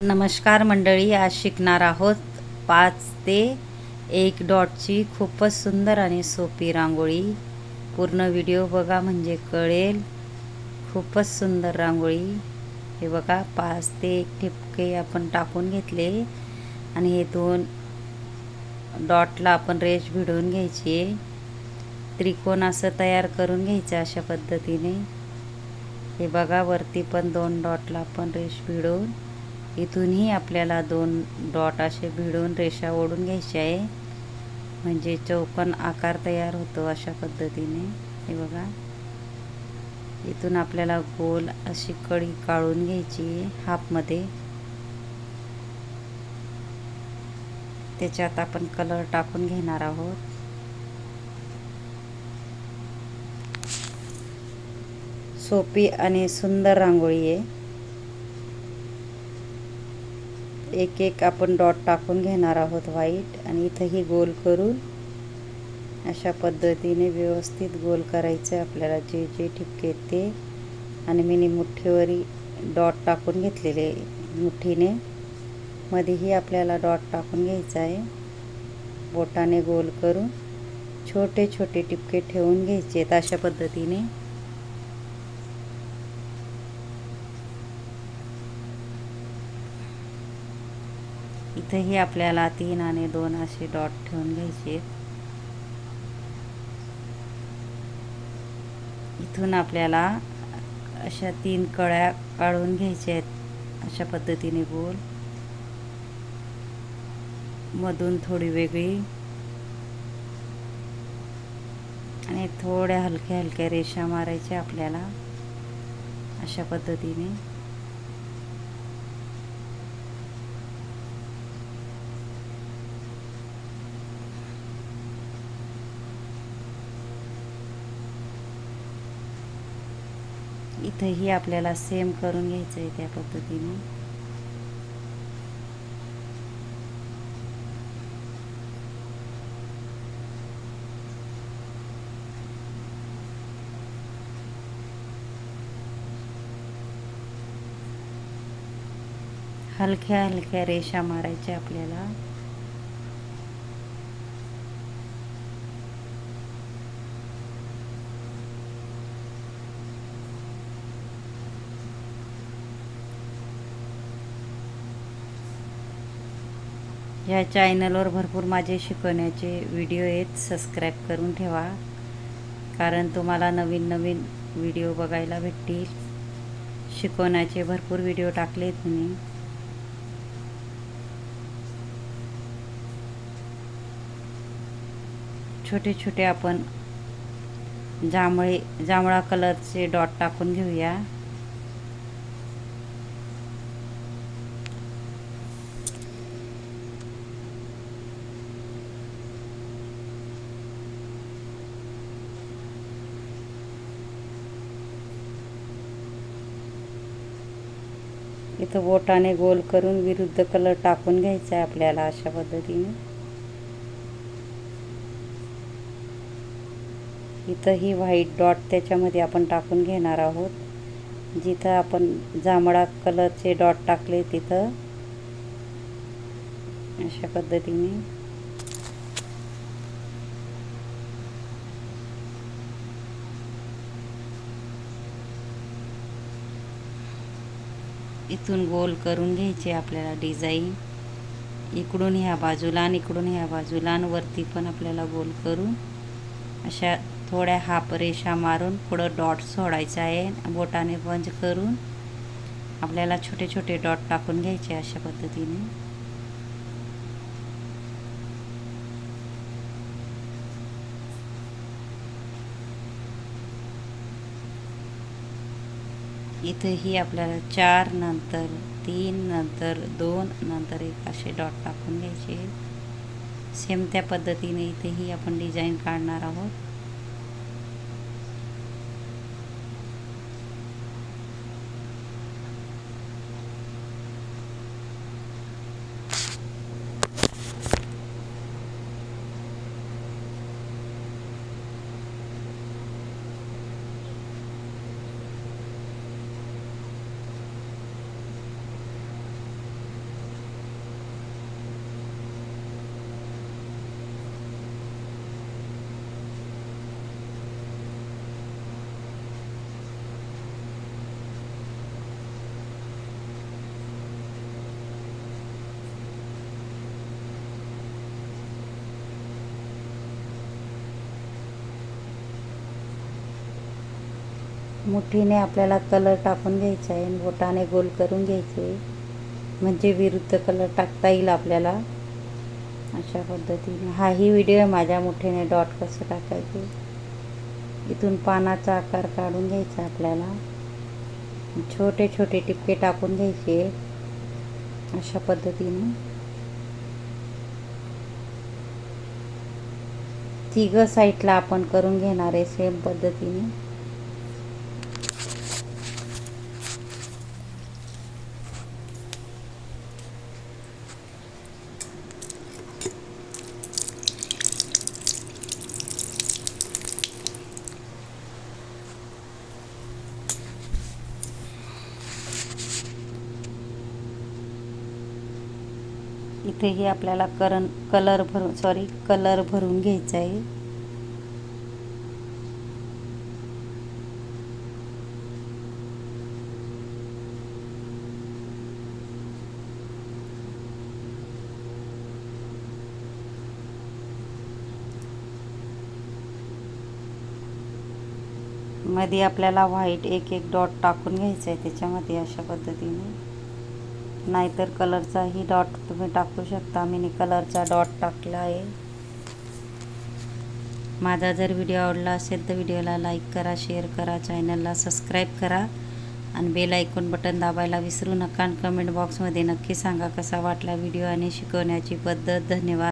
नमस्कार मंडळी, आज शिकणार आहोत 5 ते 1 डॉटची खूपच सुंदर आणि सोपी रांगोळी. पूर्ण व्हिडिओ बघा म्हणजे कळेल. खूपच सुंदर रांगोळी. हे बघा 5 ते 1 ठिपके आपण टाकून घेतले आणि हे 2 डॉटला आपण रेष भिडवून घ्यायची. त्रिकोण असं तयार करून घ्यायचं अशा पद्धतीने. हे बघा वरती पण 2 डॉटला आपण रेष भिडवून, इथूनही आपल्याला 2 डॉट असे भिडून रेषा ओढून घ्यायची आहे, म्हणजे चौकोन आकार तयार होतो अशा पद्धतीने. हे बघा इथून आपल्याला गोल अशी कडी काढून घ्यायची हाफमध्ये. त्याच्यात आपण कलर टाकून घेणार आहोत. सोपी आणि सुंदर रांगोळी आहे. एक एक आपण डॉट टाकून घेणार आहोत व्हाईट, आणि इथंही गोल करून अशा पद्धतीने व्यवस्थित गोल करायचं आपल्याला. जे जे ठिपके ते आणि मिनी मुठ्ठीवरी डॉट टाकून घेतलेले मुठीने, मध्येही आपल्याला डॉट टाकून घ्यायचा आहे. बोटाने गोल करून छोटे छोटे टिपके ठेवून घ्यायचे आहेत अशा पद्धतीने. इथेही आपल्याला 3 आणि 2 असे डॉट ठेवून घ्यायचे. इथून आपल्याला अशा 3 कळ्या काढून घ्यायच्या आहेत अशा पद्धतीने गोल, मधून थोडी वेगळी आणि थोड्या हलक्या हलक्या रेषा मारायच्या आपल्याला अशा पद्धतीने. इथंही आपल्याला सेम करून घ्यायचं आहे त्या पद्धतीने. हलक्या हलक्या रेषा मारायच्या आपल्याला. या चॅनलवर भरपूर माझे शिकवण्याचे व्हिडिओ आहेत. सबस्क्राईब करून ठेवा, कारण तुम्हाला नवीन नवीन व्हिडिओ बघायला भेटतील. शिकवण्याचे भरपूर व्हिडिओ टाकले आहेत मी. छोटे छोटे आपण जांभळा कलरचे डॉट टाकून घेऊया. इथं बोटाने गोल करून विरुद्ध कलर टाकून घ्यायचा आहे आपल्याला अशा पद्धतीने. इथंही व्हाईट डॉट त्याच्यामध्ये आपण टाकून घेणार आहोत. जिथं आपण जांभळा कलरचे डॉट टाकले तिथं अशा पद्धतीने. इथून गोल करून घ्यायचे आपल्याला डिझाईन, इकडून ह्या बाजूला आणि इकडून ह्या बाजूला, आणि वरती पण आपल्याला गोल करून अशा थोड्या हाफ रेषा मारून पुढं डॉट सोडायचा आहे. बोटाने बंद करून आपल्याला छोटे छोटे डॉट टाकून घ्यायचे अशा पद्धतीने. इथेही आपल्याला 4 नंतर 3 नंतर 2 नंतर 1 असे डॉट टाकून घ्यायचे. सेम त्या पद्धतीने इथेही आपण डिझाईन काढणार आहोत. मुठीने आपल्याला कलर टाकून घ्यायचा आहे आणि बोटाने गोल करून घ्यायचे, म्हणजे विरुद्ध कलर टाकता येईल आपल्याला अशा पद्धतीने. हाही व्हिडिओ आहे माझ्या मुठीने डॉट कसं टाकायचे. इथून पानाचा आकार काढून घ्यायचा आपल्याला, छोटे छोटे टिपके टाकून घ्यायचे अशा पद्धतीने. तिघं साईडला आपण करून घेणार आहे सेम पद्धतीने. इथेही आपल्याला कलर भरून घ्यायचा आहे. मध्ये आपल्याला व्हाईट एक एक डॉट टाकून घ्यायचं आहे त्याच्यामध्ये अशा पद्धतीने. नाहीतर कलरचाही डॉट तुम्ही टाकू शकता. मी कलरचा डॉट टाकला आहे. माझा जर व्हिडिओ आवडला असेल तर व्हिडिओला लाईक करा, शेअर करा, चॅनलला सबस्क्राईब करा आणि बेल आयकॉन बटन दाबायला विसरू नका. आणि कमेंट बॉक्समध्ये नक्की सांगा कसा वाटला व्हिडिओ आणि शिकवण्याची पद्धत. धन्यवाद.